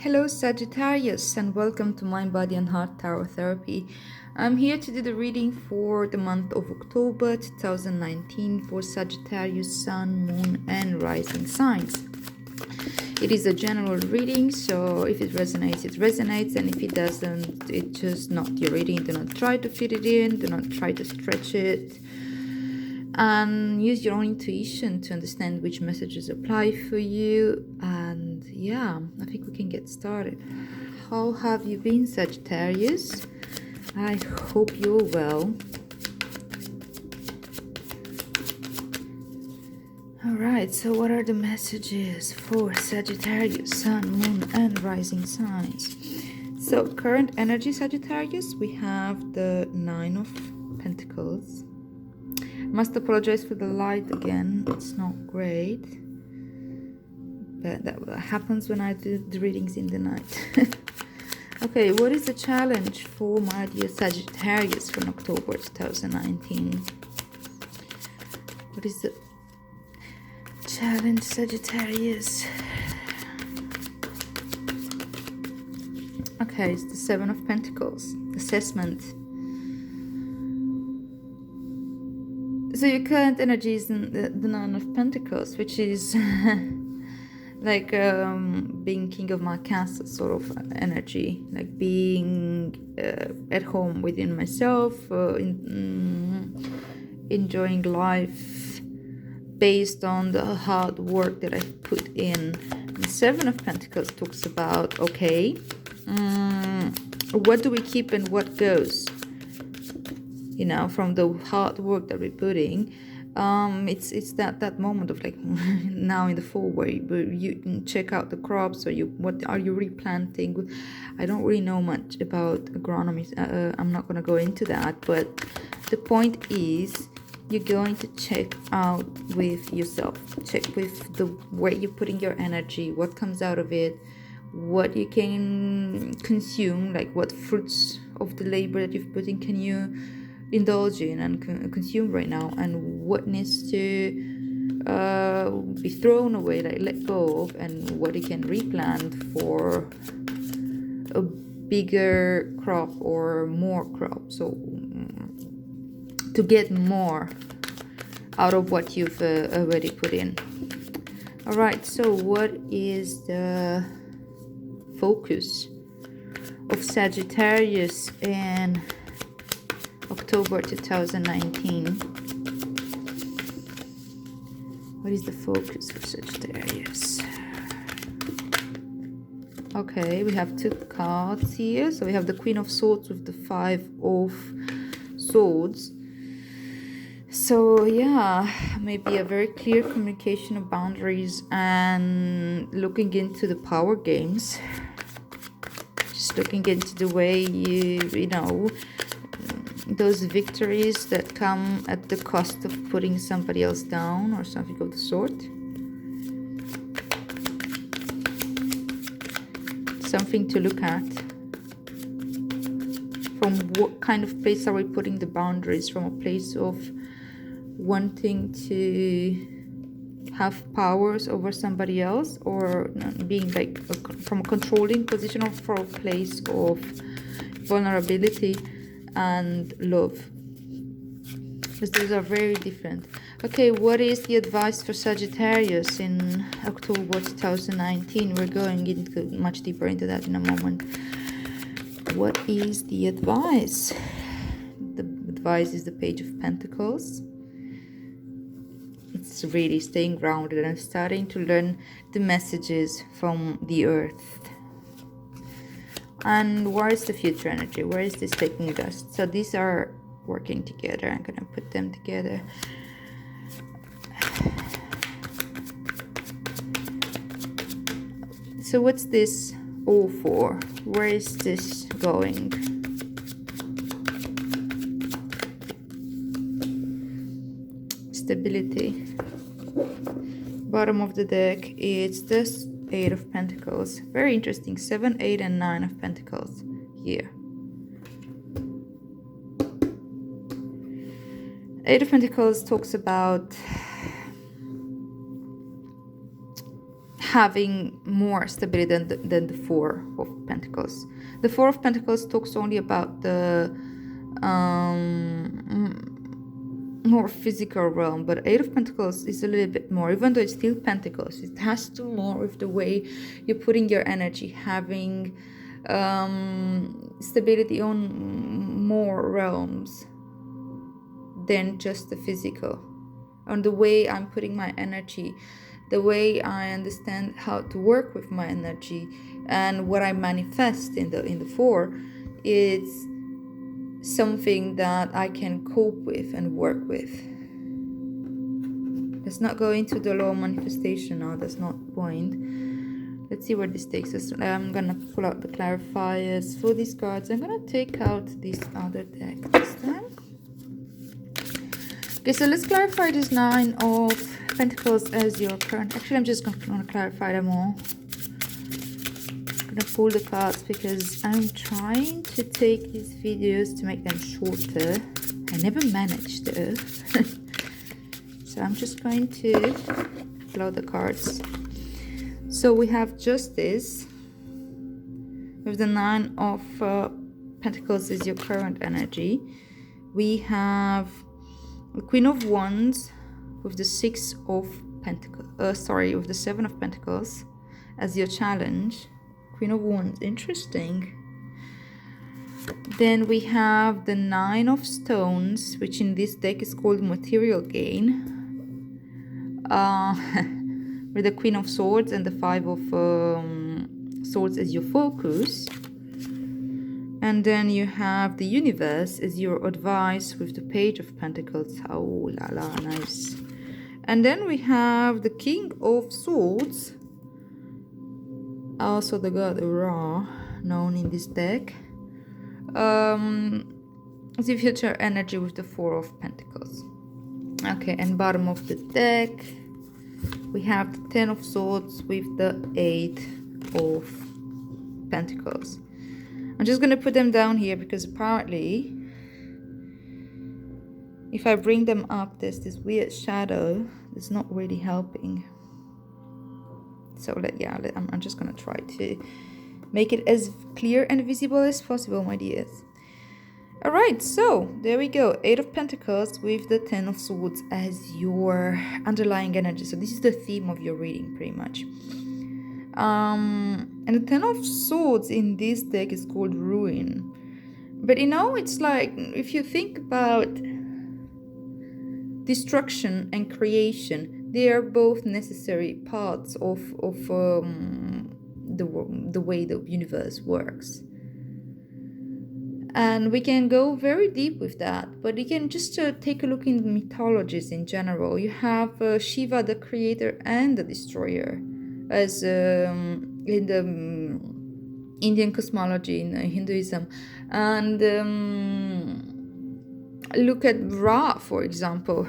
Hello, Sagittarius, and welcome to Mind, Body, and Heart Tarot Therapy. I'm here to do the reading for the month of October 2019 for Sagittarius, Sun, Moon, and Rising signs. It is a general reading, so if it resonates, it resonates, and if it doesn't, it's just not your reading. Do not try to fit it in, do not try to stretch it, and use your own intuition to understand which messages apply for you. And yeah, I think we can get started. How have you been, Sagittarius? I hope you're well. Alright, so what are the messages for Sagittarius, Sun, Moon, and Rising signs? So current energy, Sagittarius, we have the Nine of Pentacles. Must apologize for the light again, it's not great, but that happens when I do the readings in the night. Okay, what is the challenge for my dear Sagittarius from October 2019? What is the challenge, Sagittarius? Okay, it's the Seven of Pentacles, assessment. So your current energy is in the Nine of Pentacles, which is like being king of my castle sort of energy, like being at home within myself, enjoying life based on the hard work that I've put in. The Seven of Pentacles talks about, okay, what do we keep and what goes? You know, from the hard work that we're putting, it's that moment of like now in the fall where you check out the crops, or what are you replanting. I don't really know much about agronomy. I'm not going to go into that, but the point is you're going to check out with yourself, check with the where you're putting your energy, what comes out of it, what you can consume, like what fruits of the labor that you've put in can you indulge in and consume right now, and what needs to be thrown away, like let go of, and what you can replant for a bigger crop or more crop, so to get more out of what you've already put in. All right, so what is the focus of Sagittarius in October 2019? What is the focus for Sagittarius? Okay, we have two cards here. So we have the Queen of Swords with the Five of Swords. So yeah, maybe a very clear communication of boundaries and looking into the power games. Just looking into the way you know, those victories that come at the cost of putting somebody else down or something of the sort. Something to look at. From what kind of place are we putting the boundaries? From a place of wanting to have powers over somebody else, or being like from a controlling position, or from a place of vulnerability and love, because those are very different. Okay, what is the advice for Sagittarius in October 2019? We're going into much deeper into that in a moment. What is the advice? The advice is the Page of Pentacles. It's really staying grounded and starting to learn the messages from the earth. And where is the future energy? Where is this taking us? So these are working together. I'm going to put them together. So what's this all for? Where is this going? Stability. Bottom of the deck, it's this Eight of Pentacles. Very interesting. 7, 8, and 9 of Pentacles here. Eight of Pentacles talks about having more stability than the Four of Pentacles. The Four of Pentacles talks only about the more physical realm, but Eight of Pentacles is a little bit more, even though it's still Pentacles, it has to more with the way you're putting your energy, having stability on more realms than just the physical. On the way I'm putting my energy, the way I understand how to work with my energy, and what I manifest in the Four, it's something that I can cope with and work with. Let's not go into the law of manifestation now, that's not the point. Let's see where this takes us. I'm gonna pull out the clarifiers for these cards. I'm gonna take out this other deck this time. Okay, so let's clarify this Nine of Pentacles as your current. Actually, I'm just gonna clarify them all. I'm gonna pull the cards because I'm trying to take these videos to make them shorter. I never managed though. So I'm just going to pull out the cards. So we have Justice with the Nine of Pentacles is your current energy. We have the Queen of Wands with the Six of Pentacles, with the Seven of Pentacles as your challenge. Queen of Wands, interesting. Then we have the Nine of Stones, which in this deck is called Material Gain. With the Queen of Swords and the Five of Swords as your focus. And then you have the Universe as your advice with the Page of Pentacles. Oh la la, nice. And then we have the King of Swords, also the god Ra, known in this deck, the future energy with the Four of Pentacles. Okay, and bottom of the deck we have the Ten of Swords with the Eight of Pentacles. I'm just going to put them down here because apparently if I bring them up, there's this weird shadow that's not really helping. So I'm just going to try to make it as clear and visible as possible, my dears. Alright, so there we go. Eight of Pentacles with the Ten of Swords as your underlying energy. So this is the theme of your reading pretty much. And the Ten of Swords in this deck is called Ruin. But you know, it's like, if you think about destruction and creation, they are both necessary parts of the way the universe works. And we can go very deep with that, but you can just take a look in the mythologies in general. You have Shiva, the creator and the destroyer, as in the Indian cosmology, in Hinduism. And look at Ra, for example.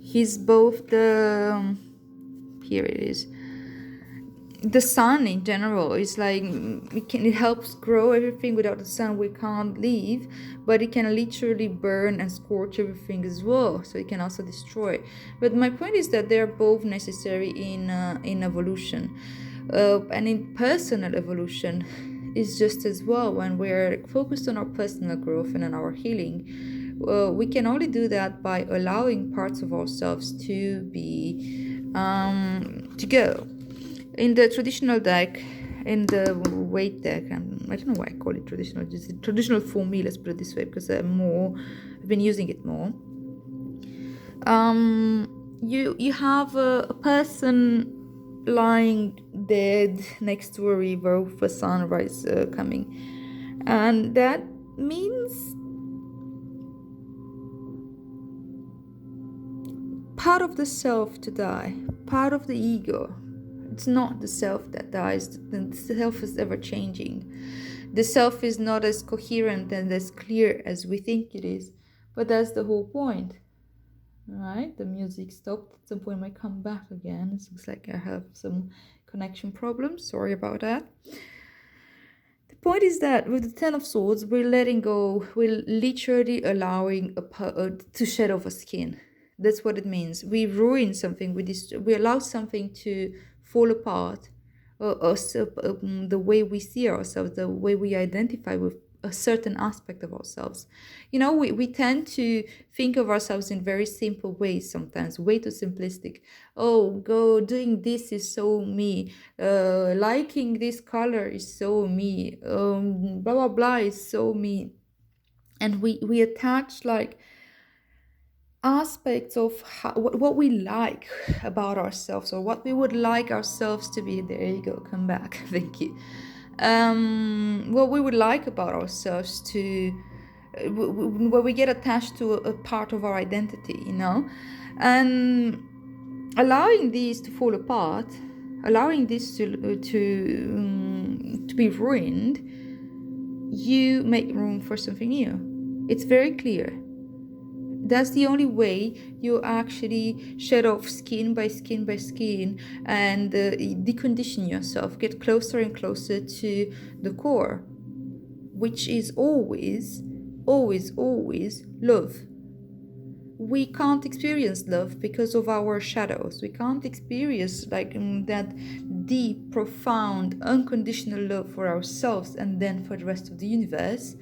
He's both the... here it is. The sun in general is like it helps grow everything. Without the sun we can't live, but it can literally burn and scorch everything as well, so it can also destroy. But my point is that they're both necessary in evolution, and in personal evolution is just as well. When we're focused on our personal growth and on our healing, we can only do that by allowing parts of ourselves to be to go. In the traditional deck, in the weight deck, and I don't know why I call it traditional, just traditional for me, let's put it this way, because I've been using it more. You have a person lying dead next to a river with a sunrise coming, and that means part of the self to die, part of the ego. It's not the self that dies. The self is ever changing. The self is not as coherent and as clear as we think it is. But that's the whole point. Alright, the music stopped. At some point it might come back again. It looks like I have some connection problems. Sorry about that. The point is that with the Ten of Swords, we're letting go. We're literally allowing to shed off a skin. That's what it means. We ruin something. We allow something to fall apart, the way we see ourselves, the way we identify with a certain aspect of ourselves. We tend to think of ourselves in very simple ways sometimes, way too simplistic. Oh, go doing this is so me. Liking this color is so me. Blah blah blah is so me. And we attach like aspects of what we like about ourselves, or what we would like ourselves to be. There you go, come back. Thank you. What we would like about ourselves to where we get attached to a part of our identity, and allowing these to fall apart, allowing this to be ruined, you make room for something new. It's very clear. That's the only way you actually shed off skin by skin by skin and decondition yourself, get closer and closer to the core, which is always, always, always love. We can't experience love because of our shadows. We can't experience that deep, profound, unconditional love for ourselves and then for the rest of the universe,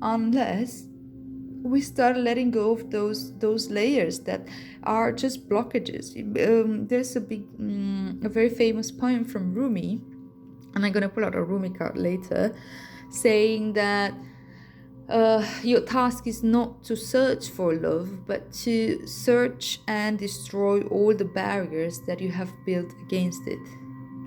unless we start letting go of those layers that are just blockages. There's a very famous poem from Rumi, and I'm gonna pull out a Rumi card later, saying that your task is not to search for love, but to search and destroy all the barriers that you have built against it.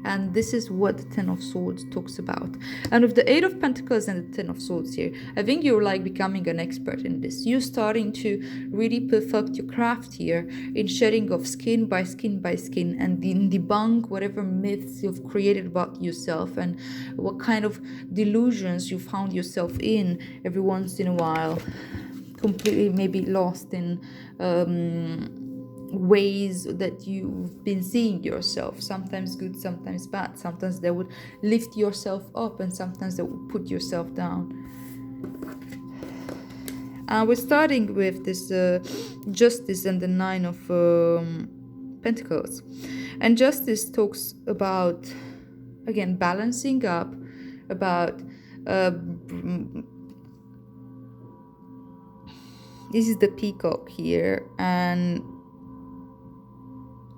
And this is what the Ten of Swords talks about. And with the Eight of Pentacles and the Ten of Swords here, I think you're becoming an expert in this. You're starting to really perfect your craft here in shedding of skin by skin by skin, and debunk whatever myths you've created about yourself and what kind of delusions you found yourself in every once in a while, completely maybe lost in ways that you've been seeing yourself, sometimes good, sometimes bad. Sometimes they would lift yourself up, and sometimes they would put yourself down. We're starting with this Justice and the Nine of Pentacles. And Justice talks about, again, balancing up, about this is the peacock here, and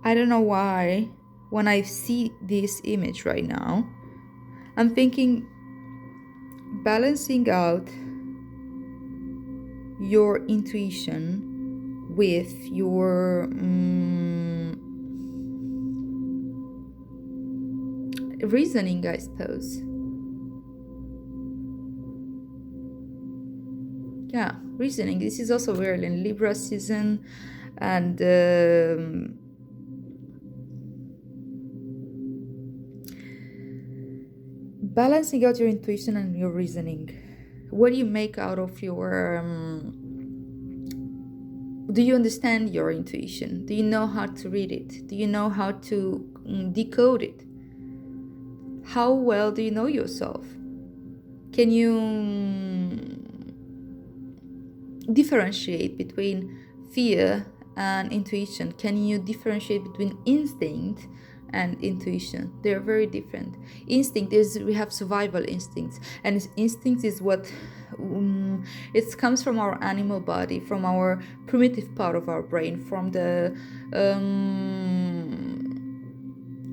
I don't know why, when I see this image right now, I'm thinking balancing out your intuition with your reasoning, I suppose. Yeah, reasoning. This is also very in Libra season, and balancing out your intuition and your reasoning. What do you make out of your do you understand your intuition? Do you know how to read it? Do you know how to decode it? How well do you know yourself? Can you differentiate between fear and intuition? Can you differentiate between instinct and intuition? They're very different. Instinct is, we have survival instincts, and instinct is what it comes from our animal body, from our primitive part of our brain, from the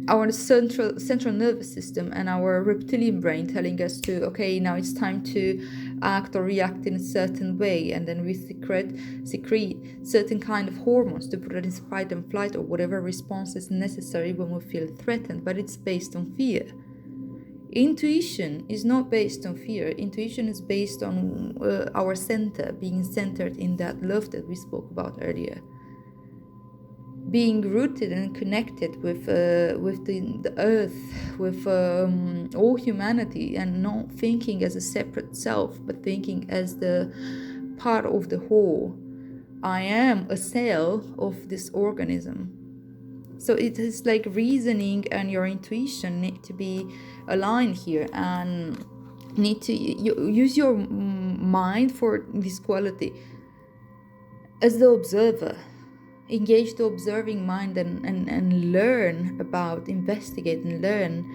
our central nervous system and our reptilian brain telling us to, okay, now it's time to act or react in a certain way, and then we secrete certain kind of hormones to put it in fight and flight or whatever response is necessary when we feel threatened, but it's based on fear. Intuition is not based on fear. Intuition is based on our center, being centered in that love that we spoke about earlier, being rooted and connected with the earth, with all humanity, and not thinking as a separate self, but thinking as the part of the whole. I am a cell of this organism. So it is like reasoning and your intuition need to be aligned here, and need to use your mind for this quality as the observer. engage the observing mind and learn about, investigate and learn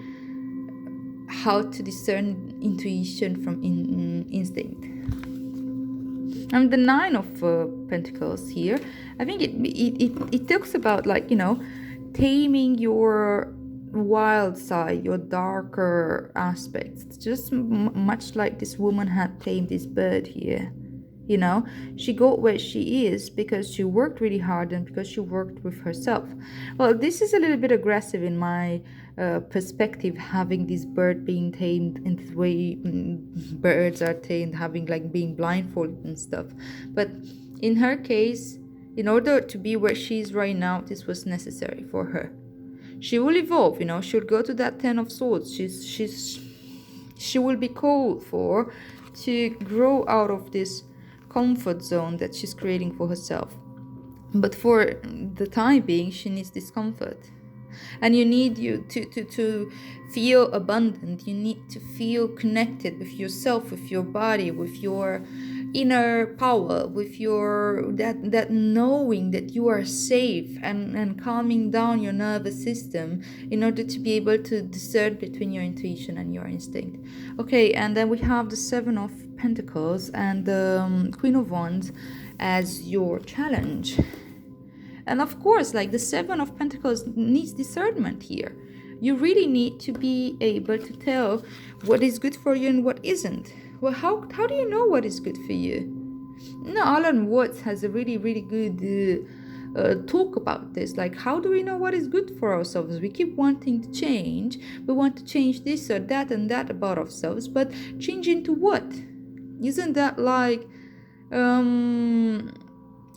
how to discern intuition from instinct. And the Nine of Pentacles here, I think it talks about, like, taming your wild side, your darker aspects, just much like this woman had tamed this bird here. She got where she is because she worked really hard and because she worked with herself. Well, this is a little bit aggressive in my perspective, having this bird being tamed in this way. Birds are tamed, having, like, being blindfolded and stuff. But in her case, in order to be where she is right now, this was necessary for her. She will evolve, she'll go to that Ten of Swords. She will be called for to grow out of this comfort zone that she's creating for herself. But for the time being, she needs discomfort. And you need to feel abundant. You need to feel connected with yourself, with your body, with your inner power, with your that knowing that you are safe, and calming down your nervous system in order to be able to discern between your intuition and your instinct. Okay, and then we have the Seven of Pentacles and the Queen of Wands as your challenge. And of course, like, the Seven of Pentacles needs discernment here. You really need to be able to tell what is good for you and what isn't. Well, how do you know what is good for you? Alan Watts has a really, really good talk about this. Like, how do we know what is good for ourselves? We keep wanting to change. We want to change this or that and that about ourselves. But change into what? Isn't that like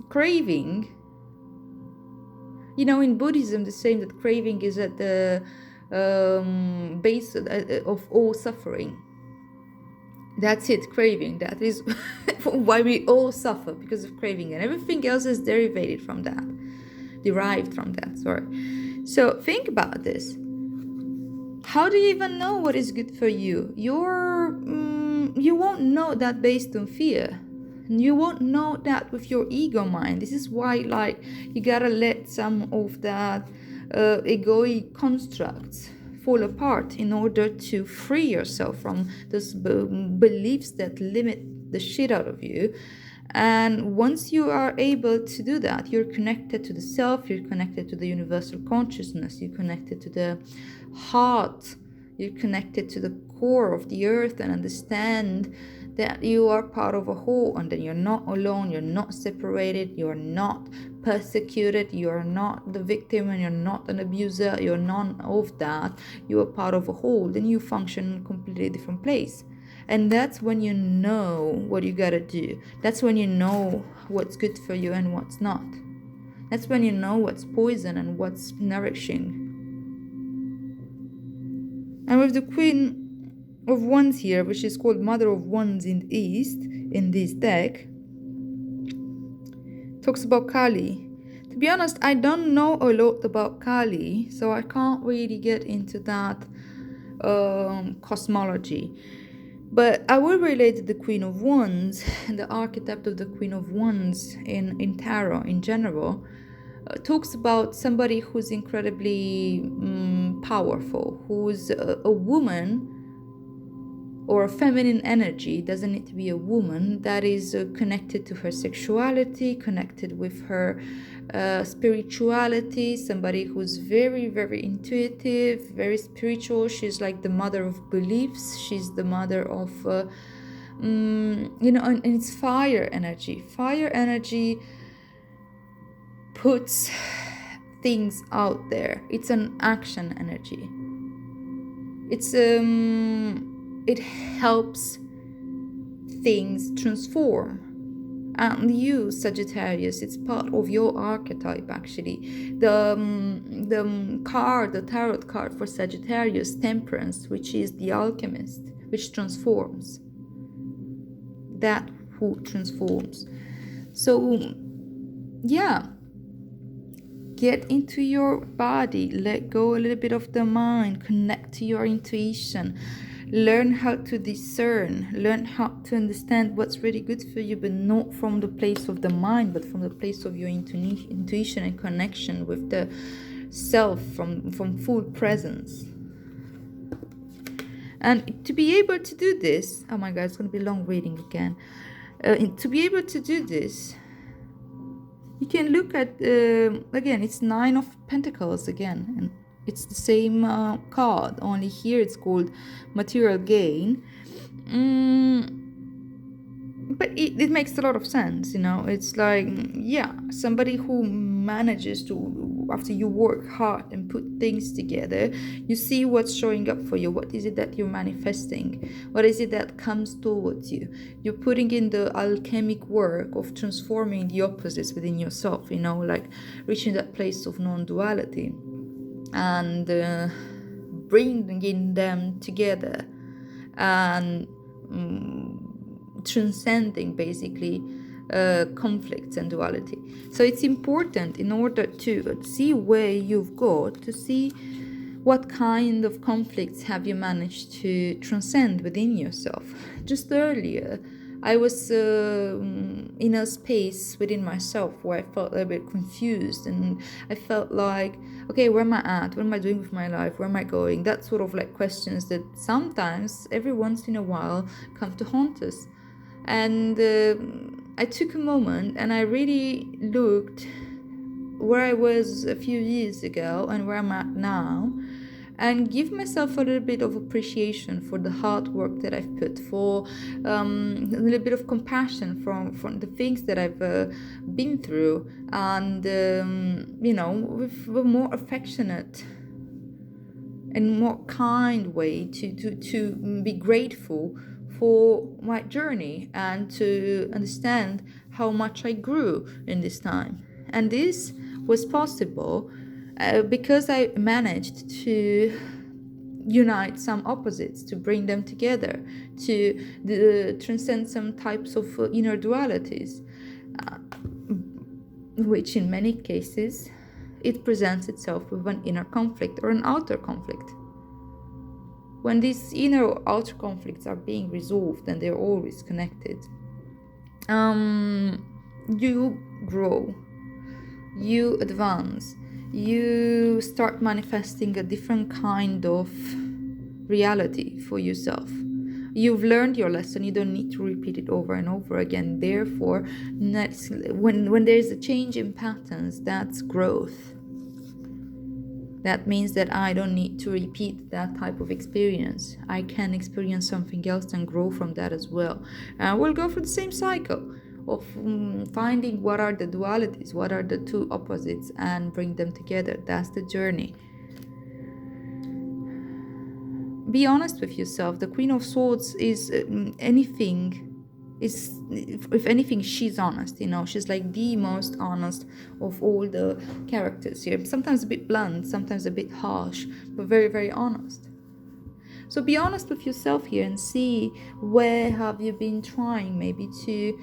craving? In Buddhism, the saying that craving is at the base of all suffering. That's it, craving. That is why we all suffer, because of craving, and everything else is derived from that. So think about this. How do you even know what is good for you? You won't know that based on fear. You won't know that with your ego mind. This is why, like, you gotta let some of that egoic constructs fall apart in order to free yourself from those beliefs that limit the shit out of you. And once you are able to do that, you're connected to the self, you're connected to the universal consciousness, you're connected to the heart, you're connected to the core of the earth, and understand that you are part of a whole, and that you're not alone, you're not separated, you're not persecuted, you're not the victim, and you're not an abuser, you're none of that. You are part of a whole. Then you function in a completely different place. And that's when you know what you gotta do. That's when you know what's good for you and what's not. That's when you know what's poison and what's nourishing. And with the Queen of Wands here, which is called Mother of Wands in the East, in this deck, talks about Kali. To be honest, I don't know a lot about Kali, so I can't really get into that cosmology. But I will relate to the Queen of Wands, the archetype of the Queen of Wands in tarot in general. Talks about somebody who's incredibly powerful, who's a woman, or a feminine energy. Doesn't need to be a woman, that is connected to her sexuality, connected with her spirituality, somebody who's very, very intuitive, very spiritual. She's like the mother of beliefs, she's the mother of and it's fire energy. Fire energy puts things out there. It's an action energy. It helps things transform. And you, Sagittarius, it's part of your archetype, actually. The tarot card for Sagittarius, Temperance, which is the alchemist, which transforms. That who transforms. So, yeah. Get into your body, let go a little bit of the mind, connect to your intuition. Learn how to discern, learn how to understand what's really good for you, but not from the place of the mind, but from the place of your intuition and connection with the self, from full presence. And to be able to do this, oh my god, it's going to be long reading again. To be able to do this, you can look at, again, it's 9 of Pentacles again, and it's the same card, only here it's called material gain. But it makes a lot of sense, it's like, yeah, somebody who manages to, after you work hard and put things together, you see what's showing up for you. What is it that you're manifesting? What is it that comes towards you? You're putting in the alchemic work of transforming the opposites within yourself, like reaching that place of non-duality and bringing them together and transcending basically conflicts and duality. So it's important, in order to see where you've got, to see what kind of conflicts have you managed to transcend within yourself. Just earlier I was in a space within myself where I felt a little bit confused, and I felt like, okay, where am I at? What am I doing with my life? Where am I going? That sort of like questions that sometimes, every once in a while, come to haunt us. And I took a moment and I really looked where I was a few years ago and where I'm at now, and give myself a little bit of appreciation for the hard work that I've put, for a little bit of compassion from the things that I've been through, and with a more affectionate and more kind way to be grateful for my journey, and to understand how much I grew in this time. And this was possible because I managed to unite some opposites, to bring them together, to transcend some types of inner dualities, which in many cases it presents itself with an inner conflict or an outer conflict. When these inner or outer conflicts are being resolved, and they're always connected, you grow, you advance, you start manifesting a different kind of reality for yourself. You've learned your lesson, you don't need to repeat it over and over again. Therefore, when there's a change in patterns, that's growth. That means that I don't need to repeat that type of experience. I can experience something else and grow from that as well. And we'll go through the same cycle of finding what are the dualities, what are the two opposites, and bring them together. That's the journey. Be honest with yourself. The Queen of Swords is if anything, she's honest, she's like the most honest of all the characters here. Sometimes a bit blunt, sometimes a bit harsh, but very, very honest. So be honest with yourself here and see where have you been trying maybe to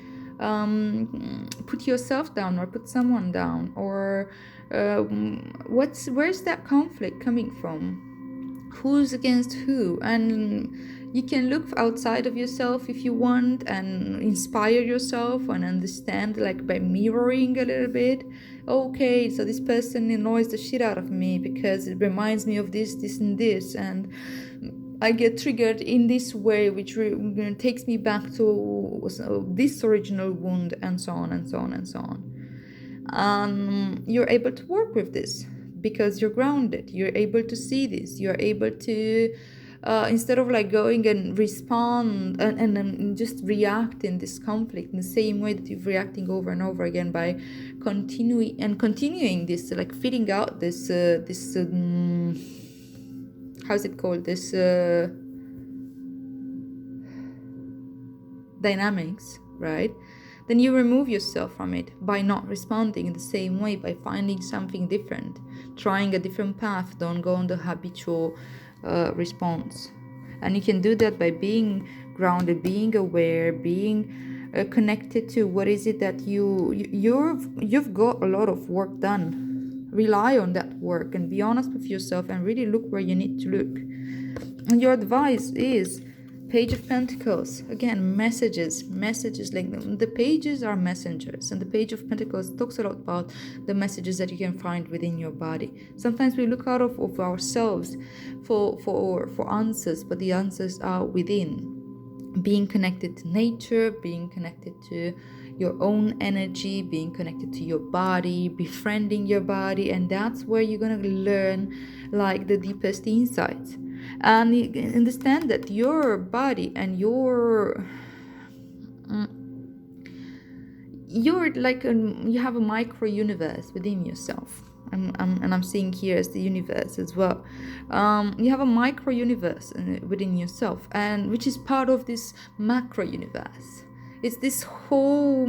put yourself down or put someone down, or where's that conflict coming from? Who's against who? And you can look outside of yourself if you want, and inspire yourself and understand, like by mirroring a little bit. Okay, so this person annoys the shit out of me because it reminds me of this, and this, and I get triggered in this way, which takes me back to this original wound, and so on and so on and so on. You're able to work with this because you're grounded. You're able to see this. You're able to, instead of like going and respond and just react in this conflict in the same way that you're reacting over and over again, by continuing this, like feeding out this how's it called, this dynamics, right? Then you remove yourself from it by not responding in the same way, by finding something different, trying a different path. Don't go on the habitual response. And you can do that by being grounded, being aware, being connected to what is it that you've got a lot of work done. Rely on that work and be honest with yourself and really look where you need to look. And your advice is Page of Pentacles. Again, messages, like the pages are messengers, and the Page of Pentacles talks a lot about the messages that you can find within your body. Sometimes we look out of ourselves for answers, but the answers are within. Being connected to nature, being connected to your own energy, being connected to your body, befriending your body, and that's where you're gonna learn like the deepest insights. And you understand that your body and you're like you have a micro universe within yourself. And I'm seeing here as the universe as well. You have a micro universe within yourself, and which is part of this macro universe. It's this whole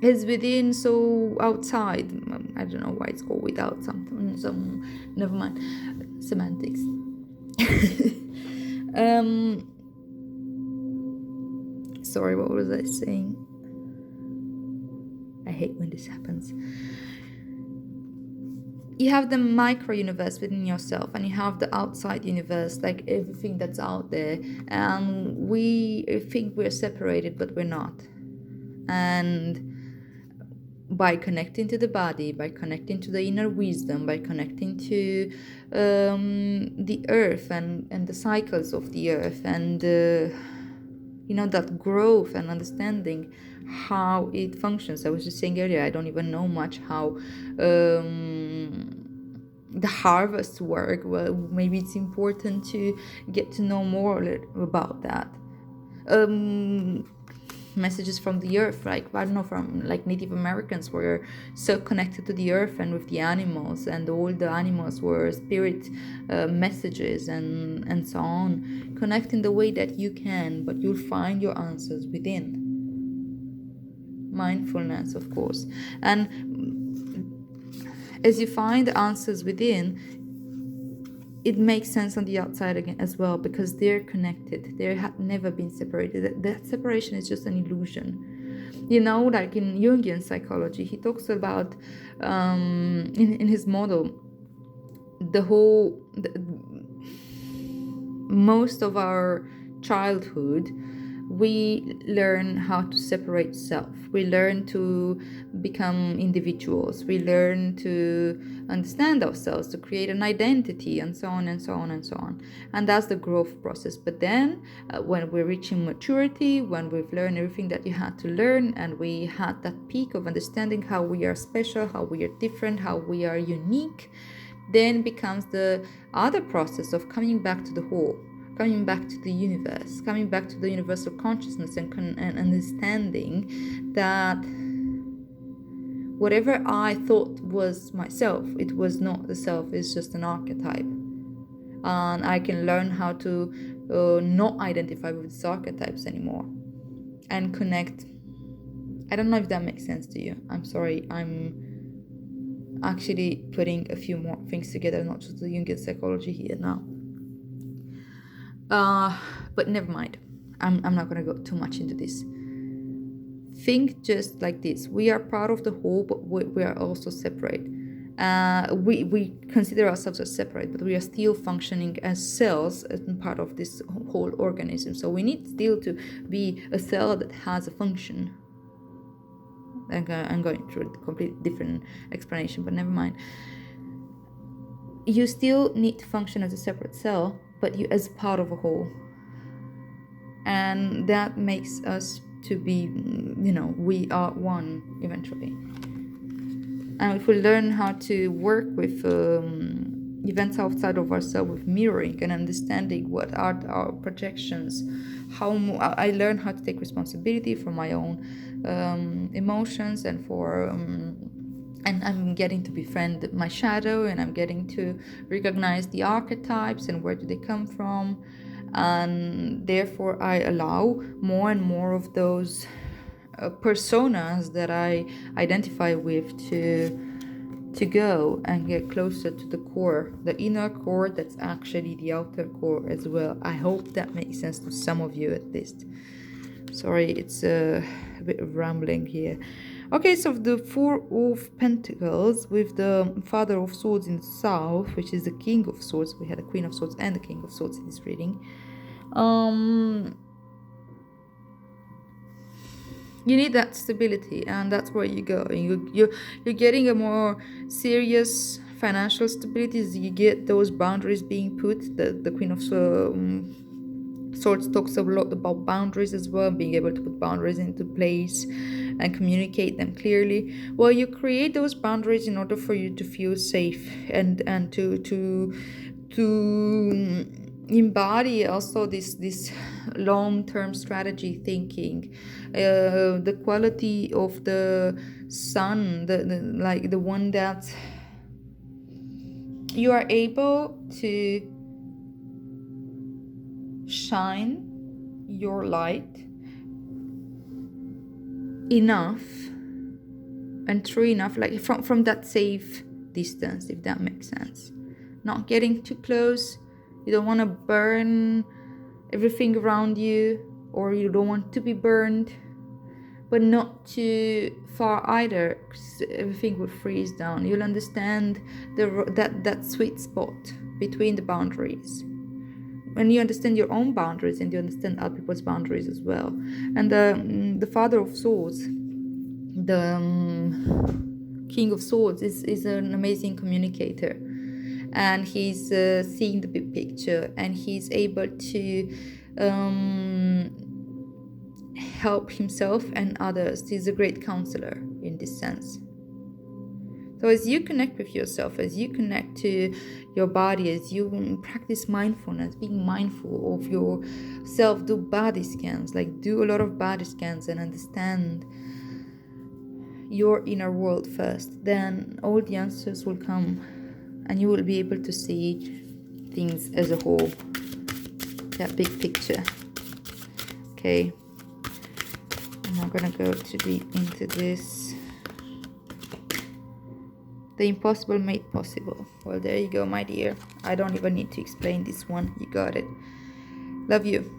is within, so outside. I don't know why it's called without something. Some never mind. Semantics. Sorry, what was I saying? I hate when this happens. You have the micro universe within yourself, and you have the outside universe, like everything that's out there. And we think we're separated, but we're not. And by connecting to the body, by connecting to the inner wisdom, by connecting to the earth and the cycles of the earth, and that growth and understanding how it functions. I was just saying earlier, I don't even know much how the harvests work. Well, maybe it's important to get to know more about that. Messages from the earth, like I don't know, from like Native Americans were so connected to the earth and with the animals, and all the animals were spirit messages and so on. Connect in the way that you can, but you'll find your answers within. Mindfulness, of course. And as you find the answers within, it makes sense on the outside again as well, because they're connected. They have never been separated. That separation is just an illusion. Like in Jungian psychology, he talks about in his model, most of our childhood, we learn how to separate self. We learn to become individuals. We learn to understand ourselves, to create an identity, and so on and so on and so on. And that's the growth process. But then when we're reaching maturity, when we've learned everything that you had to learn, and we had that peak of understanding how we are special, how we are different, how we are unique, then becomes the other process of coming back to the whole, coming back to the universe, coming back to the universal consciousness, and understanding that whatever I thought was myself, it was not the self, it's just an archetype. And I can learn how to not identify with these archetypes anymore and connect. I don't know if that makes sense to you. I'm sorry, I'm actually putting a few more things together, not just the Jungian psychology here now. But never mind. I'm not going to go too much into this. Think just like this. We are part of the whole, but we are also separate. We consider ourselves as separate, but we are still functioning as cells and part of this whole organism. So we need still to be a cell that has a function. I'm going through a completely different explanation, but never mind. You still need to function as a separate cell, but you as part of a whole. And that makes us to be, we are one eventually. And if we learn how to work with events outside of ourselves, with mirroring and understanding what are our projections, I learn how to take responsibility for my own emotions, and for and I'm getting to befriend my shadow, and I'm getting to recognize the archetypes and where do they come from, and therefore I allow more and more of those personas that I identify with to go and get closer to the core, the inner core that's actually the outer core as well. I hope that makes sense to some of you at least. Sorry, it's a bit of rambling here. Okay, so the Four of Pentacles with the Father of Swords in the south, which is the King of Swords. We had a Queen of Swords and the King of Swords in this reading. You need that stability, and that's where you go. You're getting a more serious financial stability as you get those boundaries being put. The Queen of Swords talks a lot about boundaries as well, being able to put boundaries into place and communicate them clearly. Well, you create those boundaries in order for you to feel safe and to embody also this long-term strategy thinking, the quality of the sun, like the one that you are able to shine your light enough and true enough, like from that safe distance, if that makes sense. Not getting too close. You don't want to burn everything around you, or you don't want to be burned, but not too far either, because everything will freeze down. You'll understand that sweet spot between the boundaries. When you understand your own boundaries and you understand other people's boundaries as well. And the Father of Swords, the King of Swords, is an amazing communicator. And he's seeing the big picture, and he's able to help himself and others. He's a great counselor in this sense. So as you connect with yourself, as you connect to your body, as you practice mindfulness, being mindful of yourself, do body scans, like do a lot of body scans and understand your inner world first. Then all the answers will come and you will be able to see things as a whole, that big picture. Okay, I'm not gonna go too deep into this. The impossible made possible. Well, there you go, my dear. I don't even need to explain this one. You got it. Love you.